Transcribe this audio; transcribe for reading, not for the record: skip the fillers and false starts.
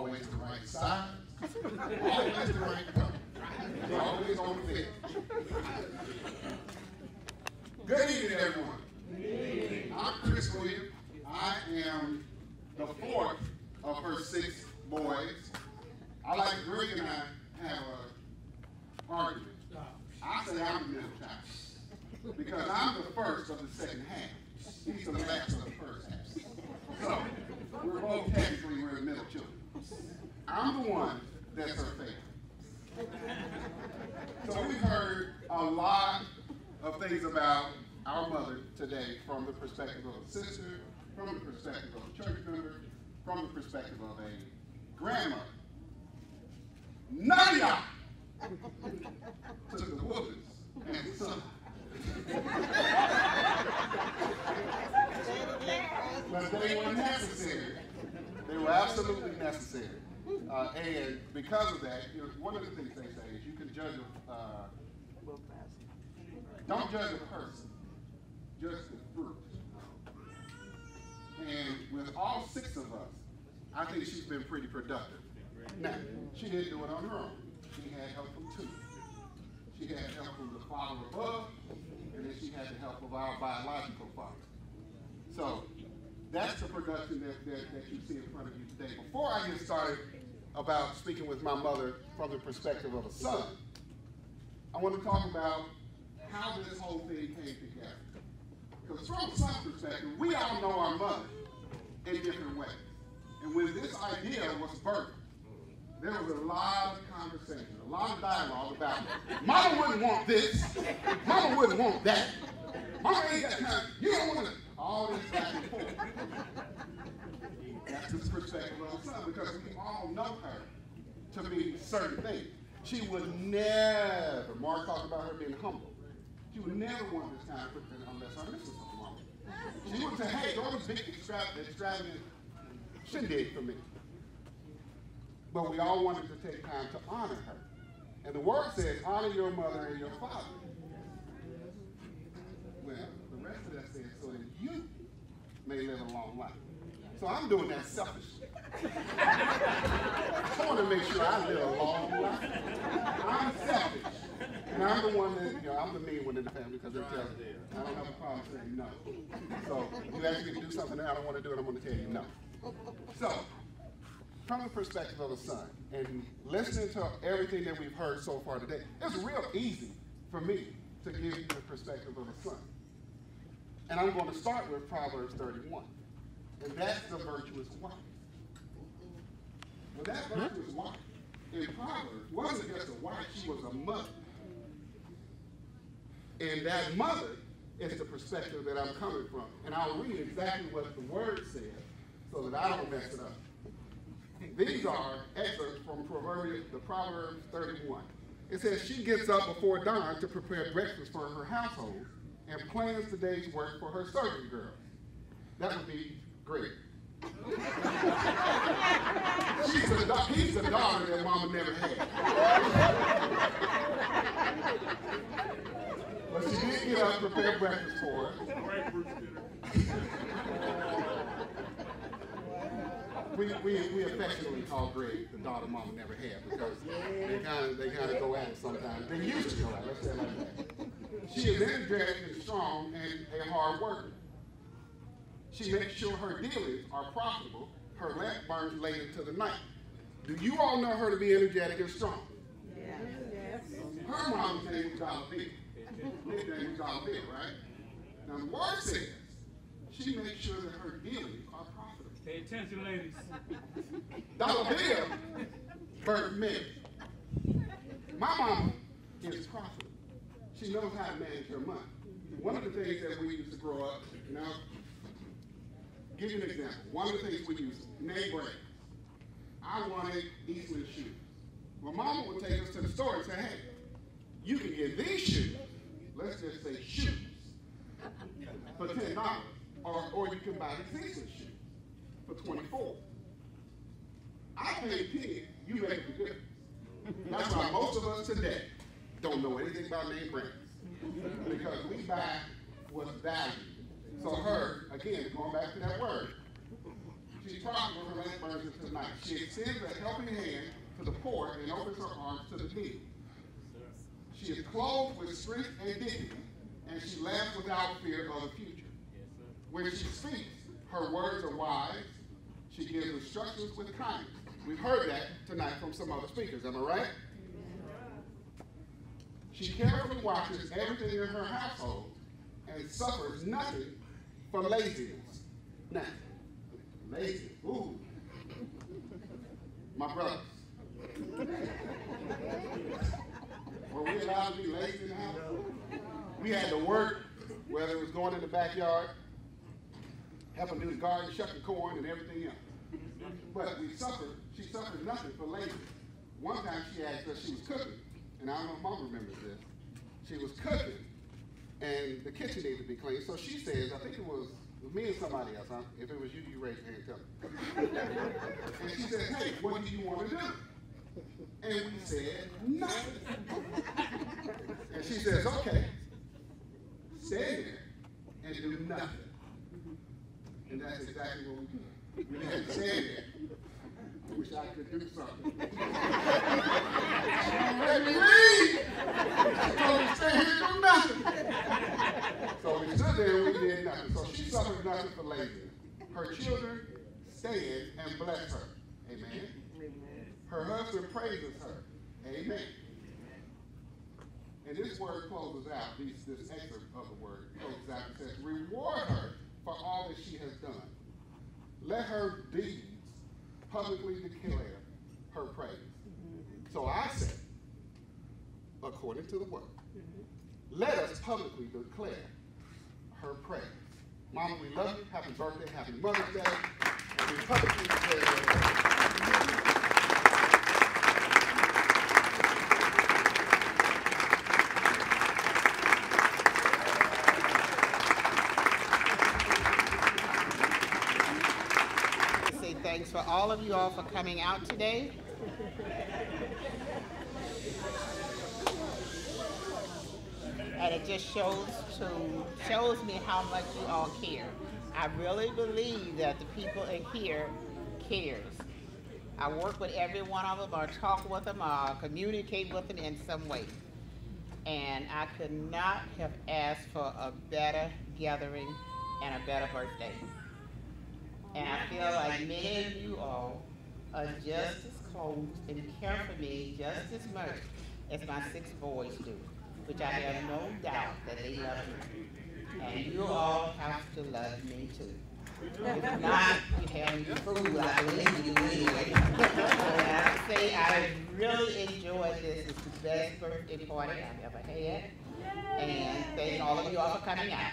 always the right size, always the right color. They're always on fit. Good evening, everyone. I'm Chris Williams. I am the fourth of her 6 boys. I like Greg and I have an argument. I say I'm the middle child because I'm the first of the second half. He's the last of the first half. So we're both technically we're the middle children. I'm the one that's her favorite. So we've heard a lot of things about our mother today from the perspective of a sister, from the perspective of a church member, from the perspective of a grandmother. None of y'all took the whoopings and son. But they were necessary. They were absolutely necessary. And because of that, you know, one of the things they say is you can judge don't judge a person, judge the fruit. And with all 6 of us, I think she's been pretty productive. Now, she didn't do it on her own. She had help from 2. She had help from the father above, and then she had the help of our biological father. So that's the production that you see in front of you today. Before I get started about speaking with my mother from the perspective of a son, I want to talk about how this whole thing came together. Because from some perspective, we all know our mother in different ways. And when this idea was birthed, there was a lot of conversation, a lot of dialogue about, Mama wouldn't want this, Mama wouldn't want that, Mama ain't got time, you don't want to, all this back and forth. That's the perspective of the son, because we all know her to be certain things. She would never, Mark talked about her being humble, she would never want this kind of thing unless her missus was wrong. She would say, hey, throw this big extravagant shindig for me. But we all wanted to take time to honor her. And the word says, honor your mother and your father. Well, the rest of that says, so that you may live a long life. So I'm doing that selfishly. I want to make sure I live a long life. I'm selfish. And I'm the one that, you know, I'm the mean one in the family because they tell me, I don't have a problem saying no. So you ask me to do something that I don't want to do, and I'm going to tell you no. So, from the perspective of a son, and listening to everything that we've heard so far today, it's real easy for me to give you the perspective of a son. And I'm going to start with Proverbs 31. And that's the virtuous wife. Well, that virtuous wife in Proverbs wasn't just a wife, she was a mother. And that mother is the perspective that I'm coming from. And I'll read exactly what the word says so that I don't mess it up. These are excerpts from Proverbs 31. It says, she gets up before dawn to prepare breakfast for her household and plans the day's work for her servant girls. That would be great. He's the daughter that mama never had. But she did get up, prepare breakfast for her. We affectionately call Greg the daughter mama never had because they kind of go at it sometimes. They used to go at it, let's say it like that. She is energetic and strong and a hard worker. She makes sure her dealings are profitable. Her lamp burns late into the night. Do you all know her to be energetic and strong? Yes. Her mom's name was Dollar Bill. His name was Dollar Bill, right? Now the word says she makes sure that her dealings are profitable. Pay attention, ladies. Dollar Bill birthed me. My mama is profitable. She knows how to manage her money. One of the things that we used to grow up, you know, give you an example. One of the things we used, name brand. I wanted Eastman shoes. Well, mama would take us to the store and say, hey, you can get these shoes, let's just say shoes, for $10. Or you can buy these Eastman shoes for $24. I paid 10, you make the difference. That's why most of us today don't know anything about name brands. Because we buy what's valued. So her, again, going back to that word, She's probably with her leg burns into the night. She extends a helping hand to the poor and opens her arms to the needy. She is clothed with strength and dignity, and she laughs without fear of the future. When she speaks, her words are wise. She gives instructions with kindness. We've heard that tonight from some other speakers, am I right? She carefully watches everything in her household and suffers nothing for laziness. Nothing. Lazy. Ooh. My brothers. Were we allowed to be lazy in the house? We had to work, whether it was going in the backyard, helping do the garden, shucking corn, and everything else. But she suffered nothing for laziness. One time she asked us, she was cooking, and I don't know if Mom remembers this. She was cooking, and the kitchen needed to be clean. So she says, I think it was me and somebody else, huh? If it was you, you raise your hand and tell me. And she said, hey, what do you want to do? And we said, nothing. And she says, okay, stay there and do nothing. And that's exactly what we did. We had to stay there. I wish I could do something. Let me leave. She told me to stay here and do nothing. So we stood there and we did nothing. So she suffered nothing for laziness. Her children stand and bless her. Amen. Her husband praises her. Amen. And this word closes out, this excerpt of the word closes out and says, reward her for all that she has done. Let her deeds publicly declare her praise. So I say, according to the word, let us publicly declare her praise. Mama, we love you. Happy birthday. Happy Mother's Day. And we publicly declare her praise. Thanks for all of you all for coming out today. And it just shows me how much you all care. I really believe that the people in here cares. I work with every one of them, or talk with them, or communicate with them in some way. And I could not have asked for a better gathering and a better birthday. And I feel like many of you all are just as close and care for me just as much as my 6 boys do, which I have no doubt that they love me. And you all have to love me too. If not, you have me fooled, I believe you anyway. And I say I really enjoyed this. It's the best birthday party I've ever had. And thank all of you all for coming out.